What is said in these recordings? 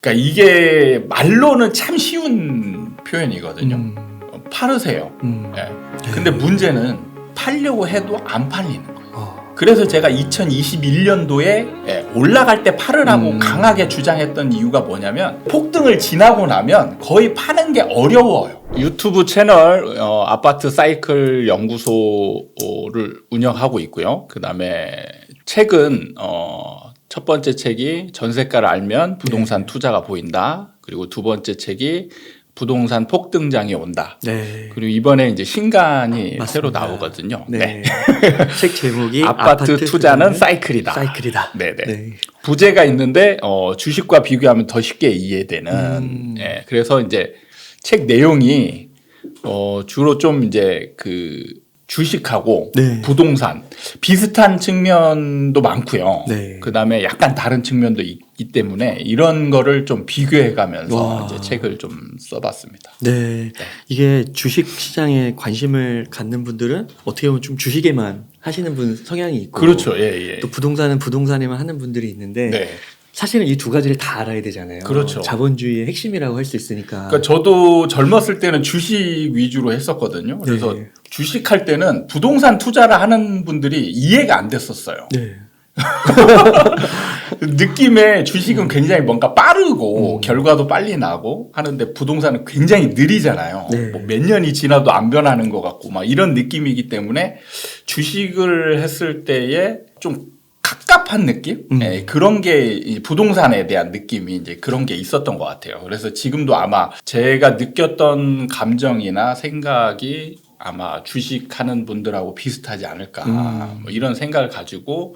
그러니까 이게 말로는 참 쉬운 표현이거든요. 팔으세요. 예. 근데 문제는 팔려고 해도 안 팔리는 거예요. 그래서 제가 2021년도에 올라갈 때 팔으라고 강하게 주장했던 이유가 뭐냐면 폭등을 지나고 나면 거의 파는 게 어려워요. 유튜브 채널 아파트 사이클 연구소를 운영하고 있고요. 그 다음에 책은 첫 번째 책이 전세가를 알면 부동산 투자가 보인다. 그리고 두 번째 책이 부동산 폭등장이 온다. 네. 그리고 이번에 이제 신간이 맞습니다. 새로 나오거든요. 네. 책 제목이 아파트 투자는 사이클이다. 사이클이다. 네네. 네. 부제가 있는데 주식과 비교하면 더 쉽게 이해되는. 예, 그래서 이제 책 내용이 주로 좀 이제 그 주식하고 네. 부동산 비슷한 측면도 많고요. 네. 그 다음에 약간 다른 측면도 있기 때문에 이런 거를 좀 비교해가면서 와. 이제 책을 좀 써봤습니다. 네. 이게 주식 시장에 관심을 갖는 분들은 어떻게 보면 좀 주식에만 하시는 분 성향이 있고. 그렇죠. 예, 예. 또 부동산은 부동산에만 하는 분들이 있는데. 네. 사실은 이 두 가지를 다 알아야 되잖아요. 그렇죠. 자본주의의 핵심이라고 할 수 있으니까. 그러니까 저도 젊었을 때는 주식 위주로 했었거든요. 그래서 네. 주식할 때는 부동산 투자를 하는 분들이 이해가 안 됐었어요. 네. 느낌에 주식은 굉장히 뭔가 빠르고 결과도 빨리 나고 하는데 부동산은 굉장히 느리잖아요. 네. 뭐 몇 년이 지나도 안 변하는 것 같고 막 이런 느낌이기 때문에 주식을 했을 때에 좀 갑갑한 느낌? 예, 그런 게 이 부동산에 대한 느낌이 이제 그런 게 있었던 것 같아요. 그래서 지금도 아마 제가 느꼈던 감정이나 생각이 아마 주식하는 분들하고 비슷하지 않을까 뭐 이런 생각을 가지고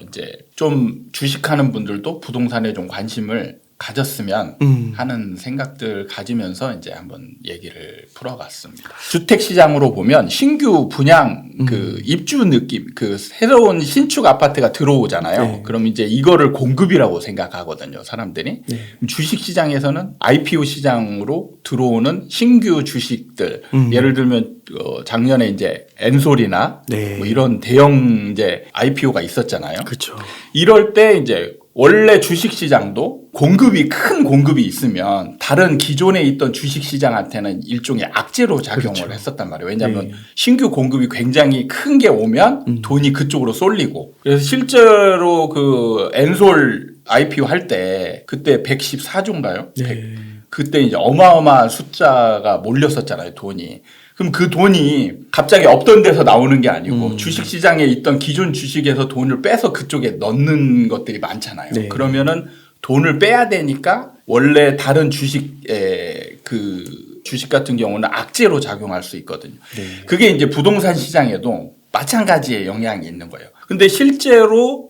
이제 좀 주식하는 분들도 부동산에 좀 관심을 가졌으면 하는 생각들 가지면서 이제 한번 얘기를 풀어봤습니다. 주택 시장으로 보면 신규 분양 그 입주 느낌, 그 새로운 신축 아파트가 들어오잖아요. 네. 그럼 이제 이거를 공급이라고 생각하거든요, 사람들이. 네. 주식 시장에서는 IPO 시장으로 들어오는 신규 주식들, 예를 들면 작년에 이제 엔솔이나 네. 뭐 이런 대형 이제 IPO가 있었잖아요. 그렇죠. 이럴 때 이제 원래 주식 시장도 큰 공급이 있으면 다른 기존에 있던 주식 시장한테는 일종의 악재로 작용을 그렇죠. 했었단 말이에요. 왜냐하면 네. 신규 공급이 굉장히 큰 게 오면 돈이 그쪽으로 쏠리고. 그래서 실제로 그 엔솔 IPO 할 때 그때 114조인가요? 네. 그때 이제 어마어마한 숫자가 몰렸었잖아요, 돈이. 그럼 그 돈이 갑자기 없던 데서 나오는 게 아니고 주식시장에 있던 기존 주식에서 돈을 빼서 그쪽에 넣는 것들이 많잖아요. 네. 그러면은 돈을 빼야 되니까 원래 다른 주식의 그 주식 같은 경우는 악재로 작용할 수 있거든요. 네. 그게 이제 부동산 시장에도 마찬가지의 영향이 있는 거예요. 근데 실제로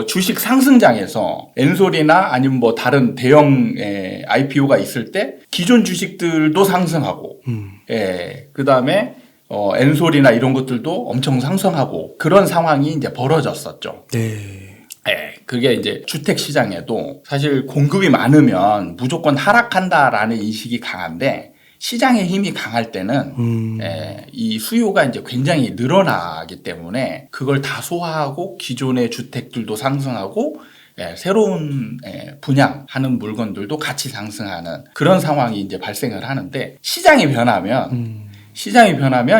주식 상승장에서 엔솔이나 아니면 뭐 다른 대형 IPO가 있을 때 기존 주식들도 상승하고, 그다음에 엔솔이나 이런 것들도 엄청 상승하고 그런 상황이 이제 벌어졌었죠. 네. 그게 이제 주택 시장에도 사실 공급이 많으면 무조건 하락한다라는 인식이 강한데 시장의 힘이 강할 때는 이 수요가 이제 굉장히 늘어나기 때문에 그걸 다 소화하고 기존의 주택들도 상승하고 새로운 분양하는 물건들도 같이 상승하는 그런 상황이 이제 발생을 하는데 시장이 변하면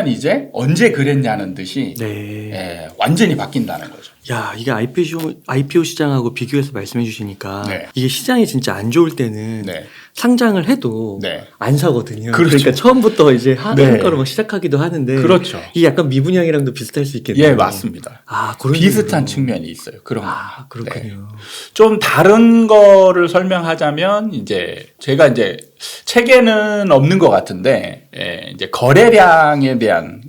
이제 언제 그랬냐는 듯이 네. 완전히 바뀐다는 거죠. 야, 이게 IPO 시장하고 비교해서 말씀해 주시니까 네. 이게 시장이 진짜 안 좋을 때는 네. 상장을 해도 네. 안 사거든요. 그렇죠. 그러니까 처음부터 이제 네. 한가로 막 시작하기도 하는데 그렇죠. 이게 약간 미분양이랑도 비슷할 수 있겠네요. 예, 맞습니다. 아, 그런 비슷한 의미로. 측면이 있어요. 그런 거. 아, 그렇군요. 좀 다른 거를 설명하자면 이제 제가 이제 책에는 없는 것 같은데 이제 거래량에 대한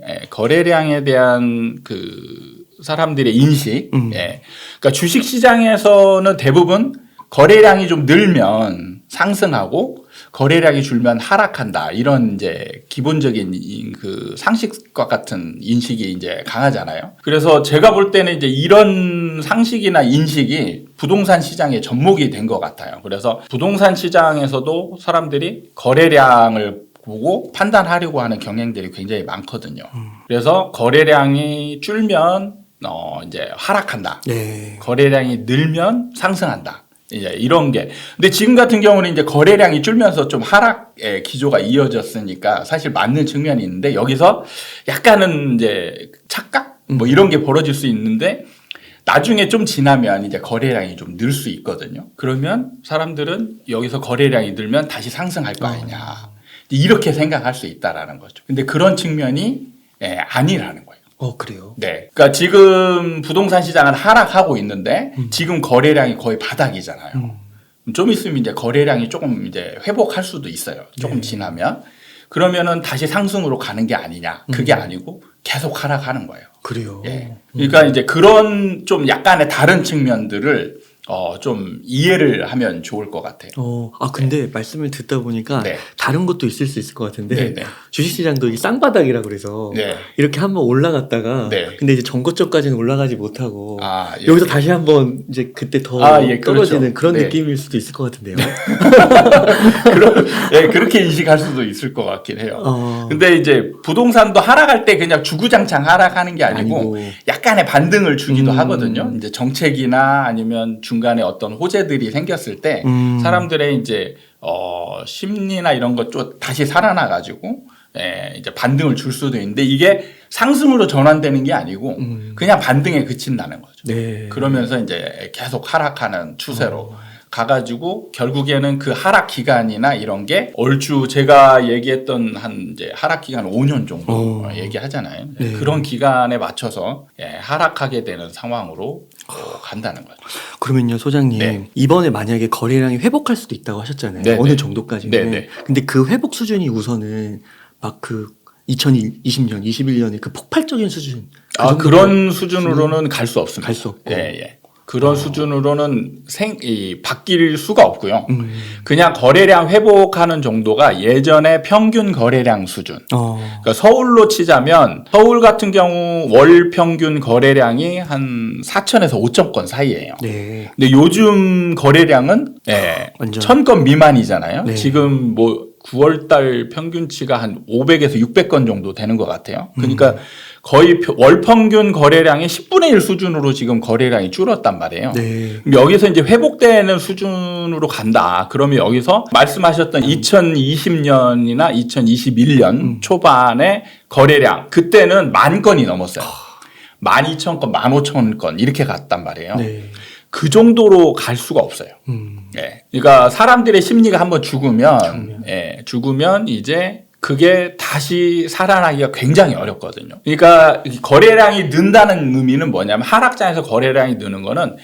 그 사람들의 인식. 그러니까 주식 시장에서는 대부분 거래량이 좀 늘면 상승하고 거래량이 줄면 하락한다. 이런 이제 기본적인 그 상식과 같은 인식이 이제 강하잖아요. 그래서 제가 볼 때는 이제 이런 상식이나 인식이 부동산 시장의 접목이 된 것 같아요. 그래서 부동산 시장에서도 사람들이 거래량을 보고 판단하려고 하는 경향들이 굉장히 많거든요. 그래서 거래량이 줄면 이제 하락한다. 네. 거래량이 늘면 상승한다. 예, 이런 게. 근데 지금 같은 경우는 이제 거래량이 줄면서 좀 하락의 기조가 이어졌으니까 사실 맞는 측면이 있는데 여기서 약간은 이제 착각? 뭐 이런 게 벌어질 수 있는데 나중에 좀 지나면 이제 거래량이 좀 늘 수 있거든요. 그러면 사람들은 여기서 거래량이 늘면 다시 상승할 거 아니냐. 이렇게 생각할 수 있다라는 거죠. 근데 그런 측면이 아니라는 거예요. 그래요? 네. 그러니까 지금 부동산 시장은 하락하고 있는데 지금 거래량이 거의 바닥이잖아요. 좀 있으면 이제 거래량이 조금 이제 회복할 수도 있어요. 조금 지나면. 그러면은 다시 상승으로 가는 게 아니냐. 그게 아니고 계속 하락하는 거예요. 그래요. 예. 그러니까 이제 그런 좀 약간의 다른 측면들을 좀 이해를 하면 좋을 것 같아요. 근데 말씀을 듣다 보니까 네. 다른 것도 있을 수 있을 것 같은데 네, 네. 주식시장도 이게 쌍바닥이라 그래서 네. 이렇게 한번 올라갔다가 네. 근데 이제 전고점까지는 올라가지 못하고 예. 여기서 다시 한번 이제 그때 더 예, 떨어지는 그렇죠. 그런 네. 느낌일 수도 있을 것 같은데요. 그렇게 인식할 수도 있을 것 같긴 해요. 어. 근데 이제 부동산도 하락할 때 그냥 주구장창 하락하는 게 아니고 약간의 반등을 주기도 하거든요. 이제 정책이나 아니면 중간에 어떤 호재들이 생겼을 때 사람들의 이제 심리나 이런 것 좀 다시 살아나가지고 이제 반등을 줄 수도 있는데 이게 상승으로 전환되는 게 아니고 그냥 반등에 그친다는 거죠. 네. 그러면서 이제 계속 하락하는 추세로 가가지고 결국에는 그 하락 기간이나 이런 게 얼추 제가 얘기했던 한 이제 하락 기간 5년 정도 얘기하잖아요. 네. 그런 기간에 맞춰서 하락하게 되는 상황으로 간다는 거죠. 그러면요, 소장님. 네. 이번에 만약에 거래량이 회복할 수도 있다고 하셨잖아요. 네, 어느 네. 정도까지는. 네, 네. 근데 그 회복 수준이 우선은 막 그 2020년, 21년에 그 폭발적인 수준. 그런 수준으로는 갈 수 없습니다. 갈 수 없고. 예. 그런 수준으로는 바뀔 수가 없고요. 그냥 거래량 회복하는 정도가 예전에 평균 거래량 수준. 그러니까 서울로 치자면 서울 같은 경우 월 평균 거래량이 한 4천에서 5천 건 사이예요. 네. 근데 요즘 거래량은 완전. 1,000건 미만이잖아요. 네. 지금 뭐 9월달 평균치가 한 500에서 600건 정도 되는 것 같아요. 그러니까 거의 월 평균 거래량의 10분의 1 수준으로 지금 거래량이 줄었단 말이에요. 네. 그럼 여기서 이제 회복되는 수준으로 간다. 그러면 여기서 말씀하셨던 2020년이나 2021년 초반의 거래량 그때는 10,000건이 넘었어요. 12,000건, 15,000건 이렇게 갔단 말이에요. 네. 그 정도로 갈 수가 없어요. 그러니까 사람들의 심리가 한번 죽으면 이제 그게 다시 살아나기가 굉장히 어렵거든요. 그러니까 거래량이 는다는 의미는 뭐냐면 하락장에서 거래량이 느는 거는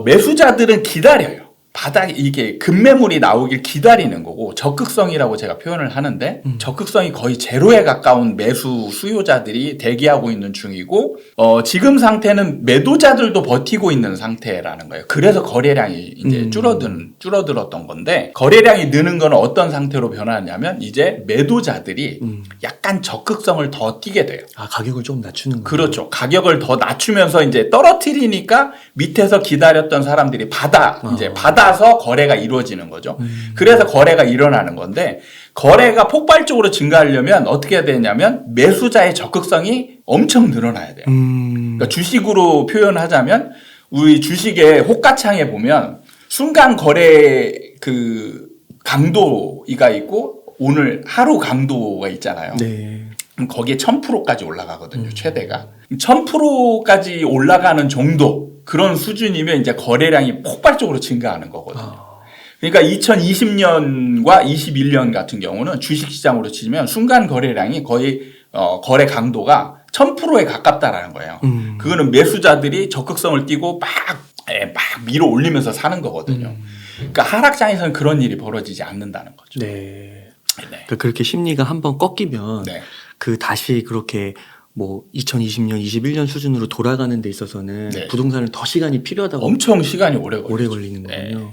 매수자들은 기다려요. 바닥에 이게 급매물이 나오길 기다리는 거고 적극성이라고 제가 표현을 하는데 적극성이 거의 제로에 가까운 매수 수요자들이 대기하고 있는 중이고 지금 상태는 매도자들도 버티고 있는 상태라는 거예요. 그래서 거래량이 이제 줄어들었던 건데 거래량이 느는 건 어떤 상태로 변하냐면 이제 매도자들이 약간 적극성을 더 띠게 돼요. 가격을 좀 낮추는 거예요. 그렇죠. 가격을 더 낮추면서 이제 떨어뜨리니까 밑에서 기다렸던 사람들이 받아서 거래가 이루어지는 거죠. 그래서 거래가 일어나는 건데 거래가 폭발적으로 증가하려면 어떻게 해야 되냐면 매수자의 적극성이 엄청 늘어나야 돼요. 그러니까 주식으로 표현하자면 우리 주식의 호가창에 보면 순간 거래 그 강도가 있고 오늘 하루 강도가 있잖아요. 네. 거기에 1000%까지 올라가거든요. 최대가. 1000%까지 올라가는 정도 그런 수준이면 이제 거래량이 폭발적으로 증가하는 거거든요. 그러니까 2020년과 21년 같은 경우는 주식시장으로 치면 순간 거래량이 거의 거래 강도가 1000%에 가깝다라는 거예요. 그거는 매수자들이 적극성을 띠고 막 밀어 올리면서 사는 거거든요. 그러니까 하락장에서는 그런 일이 벌어지지 않는다는 거죠. 네. 그러니까 그렇게 심리가 한번 꺾이면 그 다시 그렇게 뭐 2020년, 21년 수준으로 돌아가는 데 있어서는 부동산은 더 시간이 필요하다고 엄청 시간이 오래 걸리는 거군요.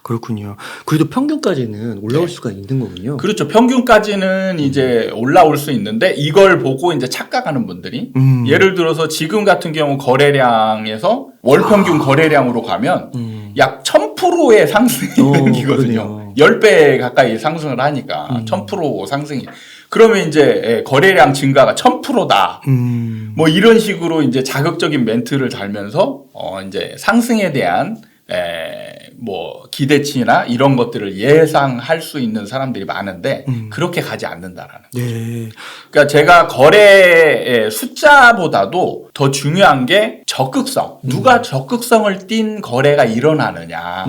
그렇군요. 그래도 평균까지는 올라올 수가 있는 거군요. 그렇죠. 평균까지는 이제 올라올 수 있는데 이걸 보고 이제 착각하는 분들이 예를 들어서 지금 같은 경우 거래량에서 월 평균 거래량으로 가면 약 1000%의 상승이거든요. 10배 가까이 상승을 하니까 1000% 상승이. 그러면 이제 거래량 증가가 1000%다. 뭐 이런 식으로 이제 자극적인 멘트를 달면서 이제 상승에 대한 뭐 기대치나 이런 것들을 예상할 수 있는 사람들이 많은데 그렇게 가지 않는다라는 거죠. 네. 그러니까 제가 거래의 숫자보다도 더 중요한 게 적극성. 누가 적극성을 띈 거래가 일어나느냐.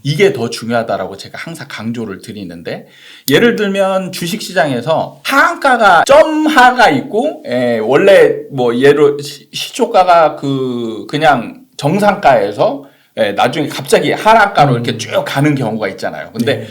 이게 더 중요하다라고 제가 항상 강조를 드리는데, 예를 들면 주식시장에서 하한가가 점하가 있고, 원래 뭐 예로 시초가가 그냥 정상가에서 나중에 갑자기 하락가로 이렇게 쭉 가는 경우가 있잖아요. 근데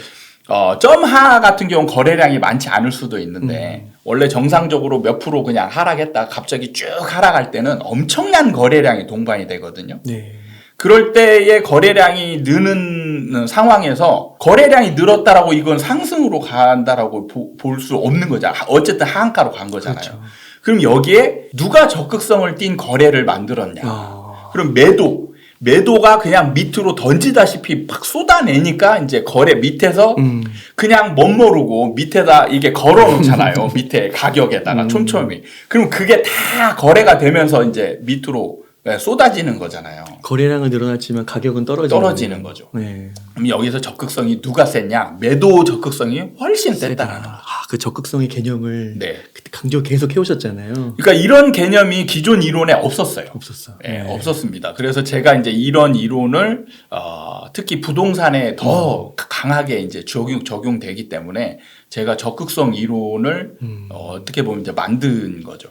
점하 같은 경우는 거래량이 많지 않을 수도 있는데 원래 정상적으로 몇 프로 그냥 하락했다 갑자기 쭉 하락할 때는 엄청난 거래량이 동반이 되거든요. 네. 그럴 때의 거래량이 느는 상황에서 거래량이 늘었다라고 이건 상승으로 간다라고 볼 수 없는 거죠. 어쨌든 하한가로 간 거잖아요. 그렇죠. 그럼 여기에 누가 적극성을 띈 거래를 만들었냐. 그럼 매도가 그냥 밑으로 던지다시피 막 쏟아내니까 이제 거래 밑에서 그냥 멋모르고 밑에다 이게 걸어 놓잖아요. 밑에 가격에다가 촘촘히. 그럼 그게 다 거래가 되면서 이제 밑으로 쏟아지는 거잖아요. 거래량은 늘어났지만 가격은 떨어지는 거죠. 네. 그럼 여기서 적극성이 누가 셌냐? 매도 적극성이 훨씬 셌다라는 거죠. 그 적극성의 개념을 네. 그때 강조 계속 해오셨잖아요. 그러니까 이런 개념이 기존 이론에 없었어요. 없었어. 네, 없었습니다. 그래서 제가 이제 이런 이론을 특히 부동산에 더 강하게 이제 적용되기 때문에 제가 적극성 이론을 어떻게 보면 이제 만든 거죠.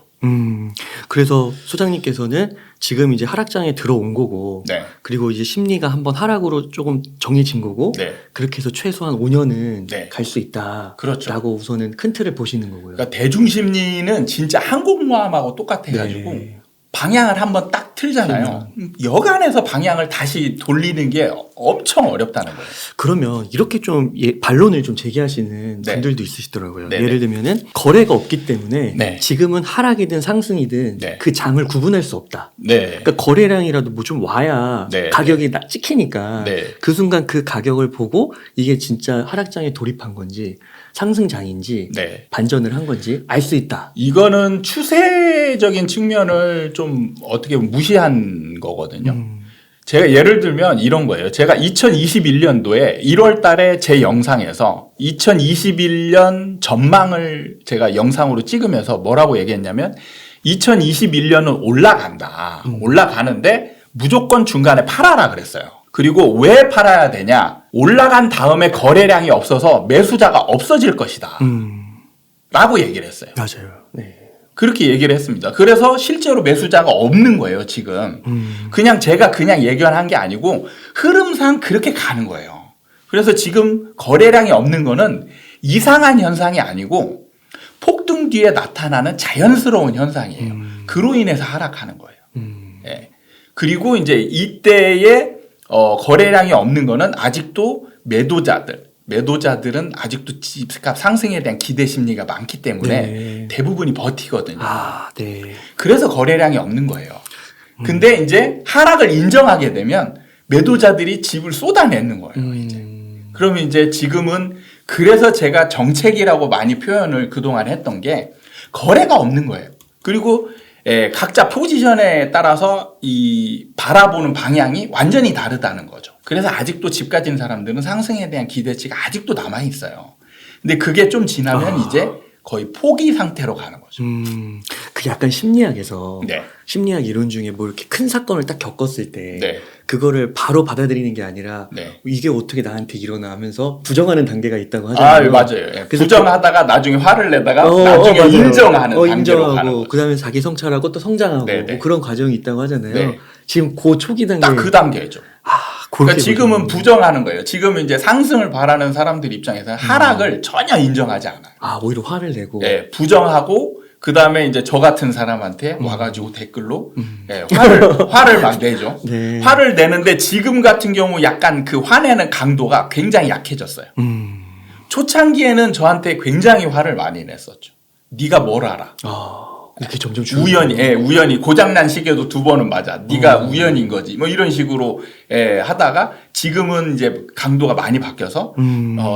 그래서 소장님께서는 지금 이제 하락장에 들어온 거고, 네. 그리고 이제 심리가 한번 하락으로 조금 정해진 거고, 네. 그렇게 해서 최소한 5년은 네. 갈 수 있다. 그렇죠. 라고 우선은 큰 틀을 보시는 거고요. 그러니까 대중심리는 진짜 항공모함하고 똑같아가지고 네. 방향을 한번 딱 틀잖아요. 여간에서 방향을 다시 돌리는 게 엄청 어렵다는 거예요. 그러면 이렇게 좀 반론을 좀 제기하시는 네. 분들도 있으시더라고요. 네네. 예를 들면은 거래가 없기 때문에 네. 지금은 하락이든 상승이든 네. 그 장을 구분할 수 없다. 네. 그러니까 거래량이라도 뭐 좀 와야 네. 가격이 찍히니까 네. 그 순간 그 가격을 보고 이게 진짜 하락장에 돌입한 건지 상승장인지 네. 반전을 한 건지 알 수 있다. 이거는 추세적인 측면을 좀 어떻게 보면 무시한 거거든요. 제가 예를 들면 이런 거예요. 제가 2021년도에 1월 달에 제 영상에서 2021년 전망을 제가 영상으로 찍으면서 뭐라고 얘기했냐면 2021년은 올라간다. 올라가는데 무조건 중간에 팔아라 그랬어요. 그리고 왜 팔아야 되냐? 올라간 다음에 거래량이 없어서 매수자가 없어질 것이다. 라고 얘기를 했어요. 맞아요. 네. 그렇게 얘기를 했습니다. 그래서 실제로 매수자가 없는 거예요, 지금. 그냥 제가 그냥 예견한 게 아니고 흐름상 그렇게 가는 거예요. 그래서 지금 거래량이 없는 거는 이상한 현상이 아니고 폭등 뒤에 나타나는 자연스러운 현상이에요. 그로 인해서 하락하는 거예요. 예. 그리고 이제 이때에 거래량이 없는 거는 아직도 매도자들은 아직도 집값 상승에 대한 기대 심리가 많기 때문에 네. 대부분이 버티거든요. 네. 그래서 거래량이 없는 거예요. 근데 이제 하락을 인정하게 되면 매도자들이 집을 쏟아내는 거예요. 이제. 그러면 이제 지금은 그래서 제가 정책이라고 많이 표현을 그동안 했던 게 거래가 없는 거예요. 그리고 각자 포지션에 따라서 이 바라보는 방향이 완전히 다르다는 거죠. 그래서 아직도 집 가진 사람들은 상승에 대한 기대치가 아직도 남아 있어요. 근데 그게 좀 지나면 이제 거의 포기 상태로 가는 거죠. 그 약간 심리학에서 네. 심리학 이론 중에 뭐 이렇게 큰 사건을 딱 겪었을 때 네. 그거를 바로 받아들이는 게 아니라 네. 이게 어떻게 나한테 일어나 하면서 부정하는 단계가 있다고 하잖아요. 맞아요. 예. 그래서 부정하다가 나중에 화를 내다가 나중에 맞아요. 인정하는 단계로 인정하고 가는 거죠. 그다음에 자기 성찰하고 또 성장하고 네, 네. 뭐 그런 과정이 있다고 하잖아요. 네. 지금 그 초기 단계 딱 그 단계죠. 그러니까 그렇게 지금은 보시면. 부정하는 거예요. 지금 이제 상승을 바라는 사람들 입장에서는 하락을 전혀 인정하지 않아요. 오히려 화를 내고 네, 부정하고 그 다음에 이제 저 같은 사람한테 와가지고 댓글로 화를 막 내죠. 네. 화를 내는데 지금 같은 경우 약간 그 화내는 강도가 굉장히 약해졌어요. 초창기에는 저한테 굉장히 화를 많이 냈었죠. 네가 뭘 알아? 이렇게 점점 우연히 고장난 시계도 2번은 맞아. 네가 우연인 거지. 뭐 이런 식으로 하다가 지금은 이제 강도가 많이 바뀌어서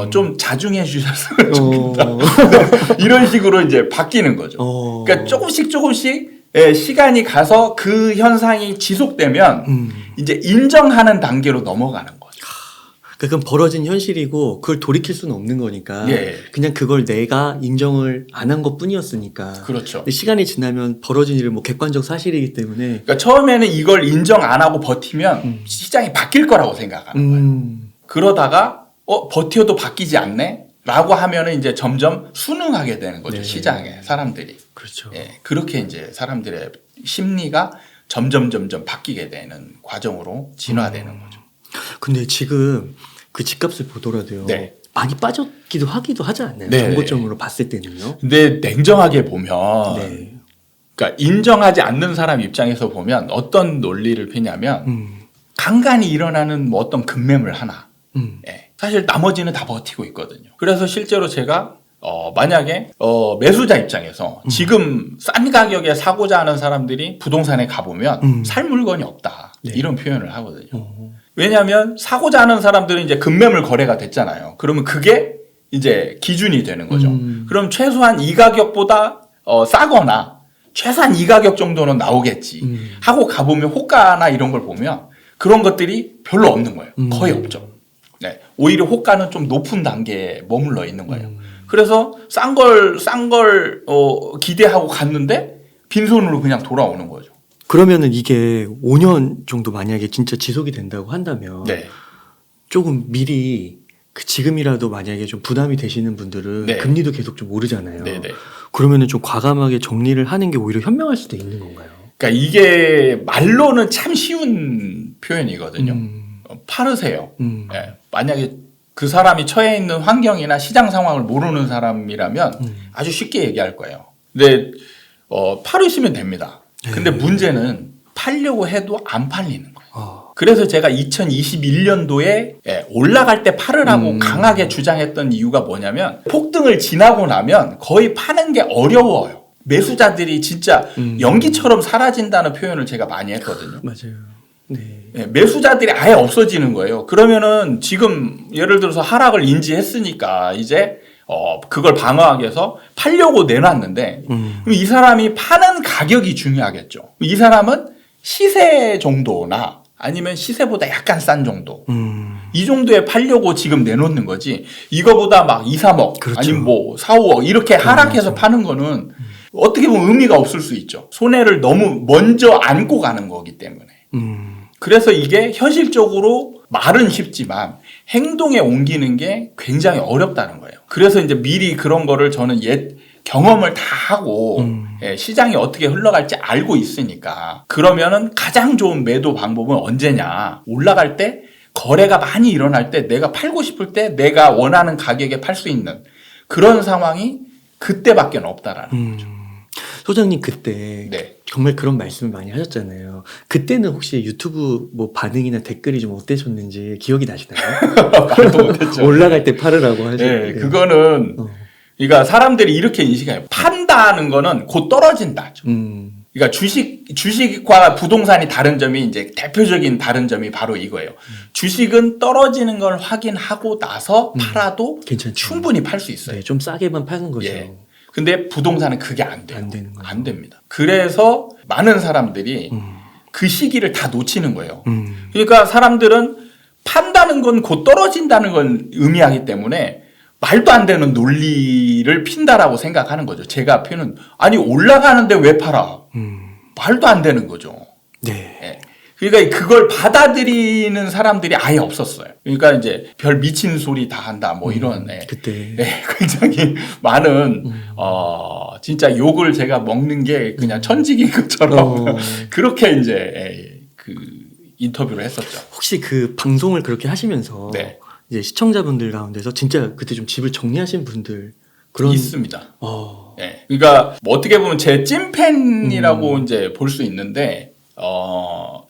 좀 자중해 주셨으면 좋겠다. 이런 식으로 이제 바뀌는 거죠. 그러니까 조금씩 시간이 가서 그 현상이 지속되면 이제 인정하는 단계로 넘어가는 거죠. 그건 벌어진 현실이고 그걸 돌이킬 수는 없는 거니까 예. 그냥 그걸 내가 인정을 안 한 것뿐이었으니까. 그렇죠. 근데 시간이 지나면 벌어진 일은 뭐 객관적 사실이기 때문에. 그러니까 처음에는 이걸 인정 안 하고 버티면 시장이 바뀔 거라고 생각하는 거예요. 그러다가 버텨도 바뀌지 않네? 라고 하면은 이제 점점 순응하게 되는 거죠. 네. 시장에 사람들이. 그렇죠. 예, 그렇게 이제 사람들의 심리가 점점 바뀌게 되는 과정으로 진화되는 거죠. 근데 지금 그 집값을 보더라도요. 네. 많이 빠졌기도 하지 않나요? 네. 정고점으로 봤을 때는요. 근데 냉정하게 보면 네. 그러니까 인정하지 않는 사람 입장에서 보면 어떤 논리를 피냐면 간간히 일어나는 뭐 어떤 급매물 하나 예, 사실 나머지는 다 버티고 있거든요. 그래서 실제로 제가 만약에 매수자 입장에서 지금 싼 가격에 사고자 하는 사람들이 부동산에 가보면 살 물건이 없다. 네. 이런 표현을 하거든요. 왜냐하면 사고자 하는 사람들은 이제 급매물 거래가 됐잖아요. 그러면 그게 이제 기준이 되는 거죠. 그럼 최소한 이 가격보다 싸거나 최소한 이 가격 정도는 나오겠지 하고 가보면 호가나 이런 걸 보면 그런 것들이 별로 없는 거예요. 거의 없죠. 네. 오히려 호가는 좀 높은 단계에 머물러 있는 거예요. 그래서 싼 걸 기대하고 갔는데 빈손으로 그냥 돌아오는 거죠. 그러면은 이게 5년 정도 만약에 진짜 지속이 된다고 한다면 네. 조금 미리 지금이라도 만약에 좀 부담이 되시는 분들은 네. 금리도 계속 좀 오르잖아요. 네네. 그러면은 좀 과감하게 정리를 하는 게 오히려 현명할 수도 있는 건가요? 그러니까 이게 말로는 참 쉬운 표현이거든요. 팔으세요. 예. 만약에 그 사람이 처해 있는 환경이나 시장 상황을 모르는 사람이라면 아주 쉽게 얘기할 거예요. 근데 팔으시면 됩니다. 근데 문제는 팔려고 해도 안 팔리는 거예요. 그래서 제가 2021년도에 올라갈 때 팔으라고 강하게 주장했던 이유가 뭐냐면 폭등을 지나고 나면 거의 파는 게 어려워요. 매수자들이 진짜 연기처럼 사라진다는 표현을 제가 많이 했거든요. 맞아요. 네. 네, 매수자들이 아예 없어지는 거예요. 그러면은 지금 예를 들어서 하락을 인지했으니까 이제 그걸 방어하기 위해서 팔려고 내놨는데 그럼 이 사람이 파는 가격이 중요하겠죠. 이 사람은 시세 정도나 아니면 시세보다 약간 싼 정도 이 정도에 팔려고 지금 내놓는 거지 이거보다 막 2, 3억 그렇죠. 아니면 뭐 4, 5억 이렇게 하락해서 파는 거는 어떻게 보면 의미가 없을 수 있죠. 손해를 너무 먼저 안고 가는 거기 때문에. 그래서 이게 현실적으로 말은 쉽지만 행동에 옮기는 게 굉장히 어렵다는 거예요. 그래서 이제 미리 그런 거를 저는 경험을 다 하고 시장이 어떻게 흘러갈지 알고 있으니까 그러면은 가장 좋은 매도 방법은 언제냐. 올라갈 때 거래가 많이 일어날 때 내가 팔고 싶을 때 내가 원하는 가격에 팔 수 있는 그런 상황이 그때밖에 없다라는 거죠. 소장님 그때 네. 정말 그런 말씀을 많이 하셨잖아요. 그때는 혹시 유튜브 뭐 반응이나 댓글이 좀 어떠셨는지 기억이 나시나요? 말도 못했죠. 올라갈 때 팔으라고 하셨는데. 네, 그거는 그러니까 사람들이 이렇게 인식해요. 판다는 거는 곧 떨어진다. 그러니까 주식과 부동산이 다른 점이 이제 대표적인 다른 점이 바로 이거예요. 주식은 떨어지는 걸 확인하고 나서 팔아도 괜찮죠. 충분히 팔 수 있어요. 네, 좀 싸게만 파는 거죠. 예. 근데 부동산은 그게 안 돼요. 안 되는 거죠. 안 됩니다. 그래서 많은 사람들이 그 시기를 다 놓치는 거예요. 그러니까 사람들은 판다는 건 곧 떨어진다는 건 의미하기 때문에 말도 안 되는 논리를 핀다라고 생각하는 거죠. 제가 표현은 아니 올라가는데 왜 팔아? 말도 안 되는 거죠. 네. 예. 그러니까 그걸 받아들이는 사람들이 아예 없었어요. 그러니까 이제 별 미친 소리 다 한다 뭐 이런 그때 굉장히 많은 진짜 욕을 제가 먹는 게 그냥 천직인 것처럼 그렇게 이제 그 인터뷰를 했었죠. 혹시 그 방송을 그렇게 하시면서 네. 이제 시청자분들 가운데서 진짜 그때 좀 집을 정리하신 분들 그런 있습니다. 어. 네. 그러니까 뭐 어떻게 보면 제 찐팬이라고 이제 볼 수 있는데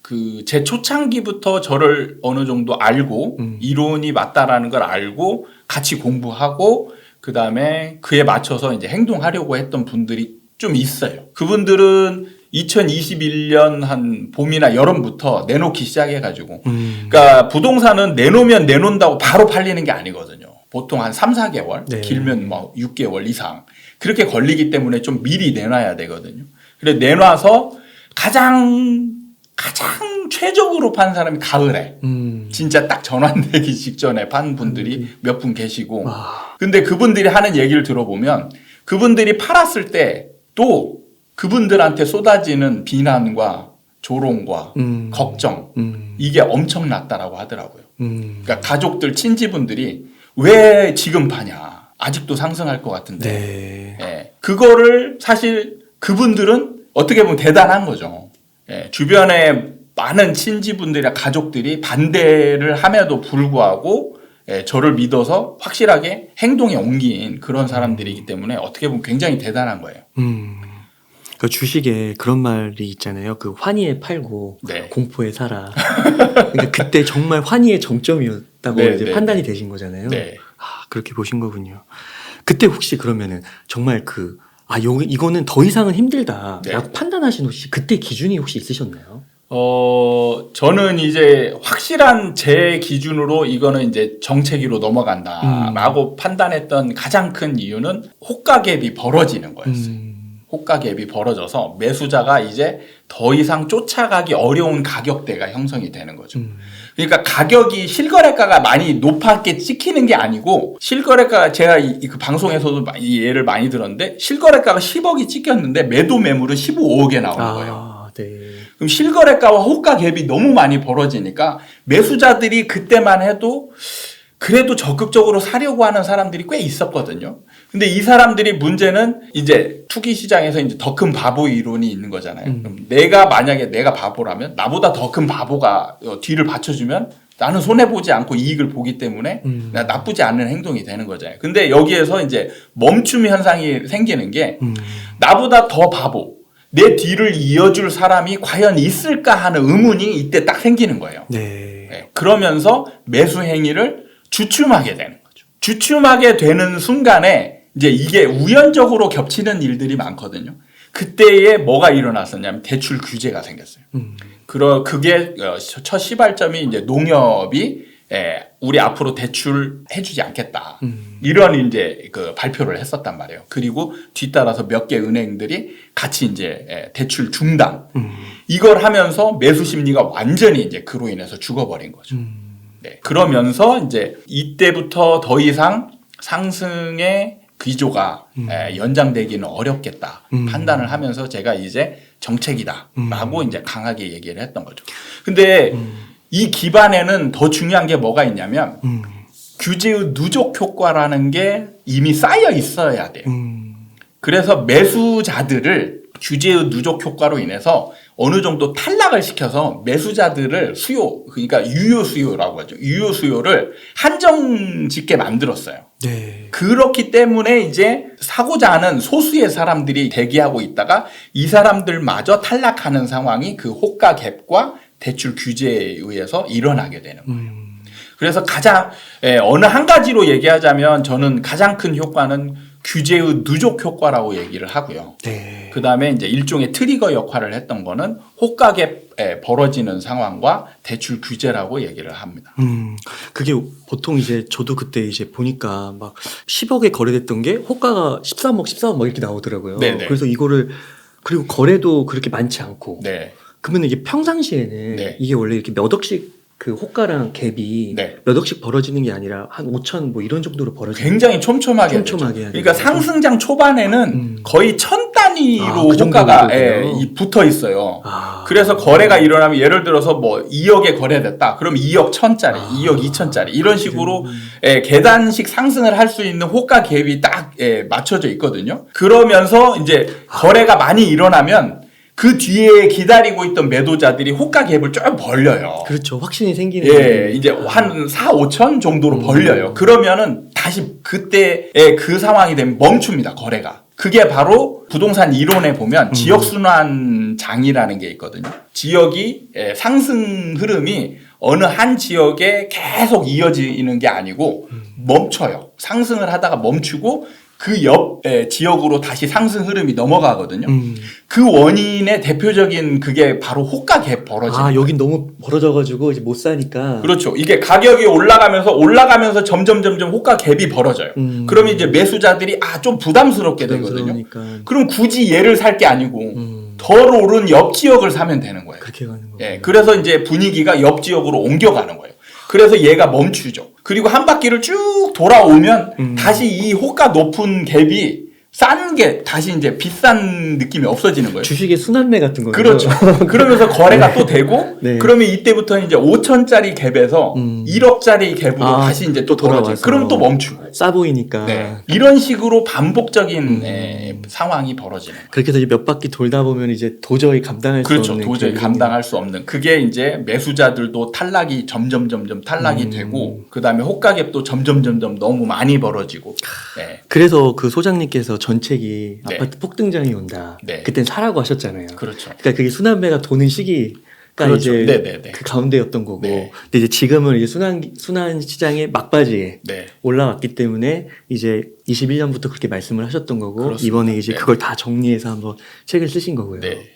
그 제 초창기부터 저를 어느 정도 알고 이론이 맞다라는 걸 알고 같이 공부하고 그 다음에 그에 맞춰서 이제 행동하려고 했던 분들이 좀 있어요. 그분들은 2021년 한 봄이나 여름부터 내놓기 시작해가지고 그러니까 부동산은 내놓으면 내놓는다고 바로 팔리는 게 아니거든요. 보통 한 3, 4개월 네. 길면 뭐 6개월 이상 그렇게 걸리기 때문에 좀 미리 내놔야 되거든요. 그래 내놔서 가장 가장 최적으로 판 사람이 가을에 진짜 딱 전환되기 직전에 판 분들이 몇 분 계시고 근데 그분들이 하는 얘기를 들어보면 그분들이 팔았을 때 또 그분들한테 쏟아지는 비난과 조롱과 걱정 이게 엄청났다라고 하더라고요. 그러니까 가족들 친지분들이 왜 지금 파냐 아직도 상승할 것 같은데 네. 예, 그거를 사실 그분들은 어떻게 보면 대단한 거죠. 예, 주변에 많은 친지분들이나 가족들이 반대를 함에도 불구하고 예, 저를 믿어서 확실하게 행동에 옮긴 그런 사람들이기 때문에 어떻게 보면 굉장히 대단한 거예요. 그 주식에 그런 말이 있잖아요. 그 환희에 팔고 네. 공포에 사라. 그러니까 그때 정말 환희의 정점이었다고 네, 이제 네, 판단이 네. 되신 거잖아요. 네. 아, 그렇게 보신 거군요. 그때 혹시 그러면은 정말 이거는 더 이상은 힘들다. 네. 라고 판단하신 혹시 그때 기준이 혹시 있으셨나요? 저는 이제 확실한 제 기준으로 이거는 이제 정체기로 넘어간다라고 판단했던 가장 큰 이유는 호가갭이 벌어지는 거였어요. 호가갭이 벌어져서 매수자가 이제 더 이상 쫓아가기 어려운 가격대가 형성이 되는 거죠. 그러니까 가격이 실거래가가 많이 높게 찍히는 게 아니고 실거래가가 제가 그 방송에서도 이 예를 많이 들었는데 실거래가가 10억이 찍혔는데 매도 매물은 15억에 나오는 거예요. 네. 그럼 실거래가와 호가갭이 너무 많이 벌어지니까 매수자들이 그때만 해도 그래도 적극적으로 사려고 하는 사람들이 꽤 있었거든요. 근데 이 사람들이 문제는 이제 투기 시장에서 이제 더 큰 바보 이론이 있는 거잖아요. 그럼 만약에 내가 바보라면 나보다 더 큰 바보가 뒤를 받쳐주면 나는 손해보지 않고 이익을 보기 때문에 나쁘지 않은 행동이 되는 거잖아요. 근데 여기에서 이제 멈춤 현상이 생기는 게 나보다 더 바보, 내 뒤를 이어줄 사람이 과연 있을까 하는 의문이 이때 딱 생기는 거예요. 네. 네. 그러면서 매수 행위를 주춤하게 되는 거죠. 주춤하게 되는 순간에 이제 이게 우연적으로 겹치는 일들이 많거든요. 그때에 뭐가 일어났었냐면 대출 규제가 생겼어요. 그게 첫 시발점이 이제 농협이 우리 앞으로 대출 해주지 않겠다. 이런 이제 그 발표를 했었단 말이에요. 그리고 뒤따라서 몇 개 은행들이 같이 이제 대출 중단. 이걸 하면서 매수 심리가 완전히 이제 그로 인해서 죽어버린 거죠. 네. 그러면서 이제 이때부터 더 이상 상승의 기조가 연장되기는 어렵겠다 판단을 하면서 제가 이제 정책이다라고 이제 강하게 얘기를 했던 거죠. 근데 이 기반에는 더 중요한 게 뭐가 있냐면 규제의 누적 효과라는 게 이미 쌓여 있어야 돼요. 그래서 매수자들을 규제의 누적 효과로 인해서 어느 정도 탈락을 시켜서 매수자들을 그러니까 유효 수요라고 하죠. 유효 수요를 한정 짓게 만들었어요. 네. 그렇기 때문에 이제 사고자 하는 소수의 사람들이 대기하고 있다가 이 사람들마저 탈락하는 상황이 그 호가 갭과 대출 규제에 의해서 일어나게 되는 거예요. 그래서 어느 한 가지로 얘기하자면 저는 가장 큰 효과는 규제의 누적 효과라고 얘기를 하고요. 네. 그 다음에 이제 일종의 트리거 역할을 했던 거는 호가갭 벌어지는 상황과 대출 규제라고 얘기를 합니다. 그게 보통 이제 저도 그때 이제 보니까 막 10억에 거래됐던 게 호가가 13억, 14억 막 이렇게 나오더라고요. 네네. 그래서 그리고 거래도 그렇게 많지 않고. 네. 그러면 이게 평상시에는 네. 이게 원래 이렇게 몇 억씩 그 호가랑 갭이 네. 몇 억씩 벌어지는 게 아니라 한 5천 뭐 이런 정도로 벌어지는 굉장히 촘촘하게 되죠. 그러니까 상승장 초반에는 거의 1000 단위로 그 호가가 정도로군요. 붙어 있어요. 그래서 거래가 일어나면 예를 들어서 뭐 2억에 거래됐다. 그럼 2억 1000짜리, 2억 2000짜리 이런 식으로 계단식 상승을 할 수 있는 호가 갭이 딱 맞춰져 있거든요. 그러면서 이제 거래가 많이 일어나면 그 뒤에 기다리고 있던 매도자들이 호가 갭을 좀 벌려요. 그렇죠. 확신이 생기는. 이제 한 4, 5천 정도로 벌려요. 그러면은 다시 그때의 그 상황이 되면 멈춥니다, 거래가. 그게 바로 부동산 이론에 보면 지역순환장이라는 게 있거든요. 지역이 상승 흐름이 어느 한 지역에 계속 이어지는 게 아니고 멈춰요. 상승을 하다가 멈추고 그 옆 지역으로 다시 상승 흐름이 넘어가거든요. 그 원인의 대표적인 그게 바로 호가 갭 벌어지는 여긴 너무 벌어져가지고 이제 못 사니까. 그렇죠. 이게 가격이 올라가면서 점점 호가 갭이 벌어져요. 그러면 이제 매수자들이 좀 부담스럽게 되거든요. 그럼 굳이 얘를 살 게 아니고 덜 오른 옆 지역을 사면 되는 거예요. 그렇게 가는 거예요. 예, 그래서 이제 분위기가 옆 지역으로 옮겨가는 거예요. 그래서 얘가 멈추죠. 그리고 한 바퀴를 쭉 돌아오면 다시 이 호가 높은 갭이 싼 게 다시 이제 비싼 느낌이 없어지는 거예요. 주식의 순환매 같은 거죠. 그렇죠. 그러면서 거래가 또 되고, 네. 그러면 이때부터 이제 5천짜리 갭에서 1억짜리 갭으로 다시 이제 또 돌아와서, 그럼 또 멈추고. 싸 보이니까. 네. 이런 식으로 반복적인 상황이 벌어지는 거예요. 그렇게 해서 이제 몇 바퀴 돌다 보면 이제 도저히 감당할 수 그렇죠. 없는. 도저히 감당할 수 없는. 그게 이제 매수자들도 탈락이 점점 탈락이 되고, 그 다음에 호가갭도 점점 너무 많이 벌어지고. 네. 그래서 그 소장님께서 전책이 네. 아파트 폭등장이 온다. 네. 그땐 사라고 하셨잖아요. 그렇죠. 그러니까 그게 순환매가 도는 시기가 그렇죠. 이제 네네네. 그 가운데였던 거고. 네. 근데 이제 지금은 이제 순환 시장의 막바지에 네. 올라왔기 때문에 이제 21년부터 그렇게 말씀을 하셨던 거고, 그렇습니다. 이번에 이제 네. 그걸 다 정리해서 한번 책을 쓰신 거고요. 네.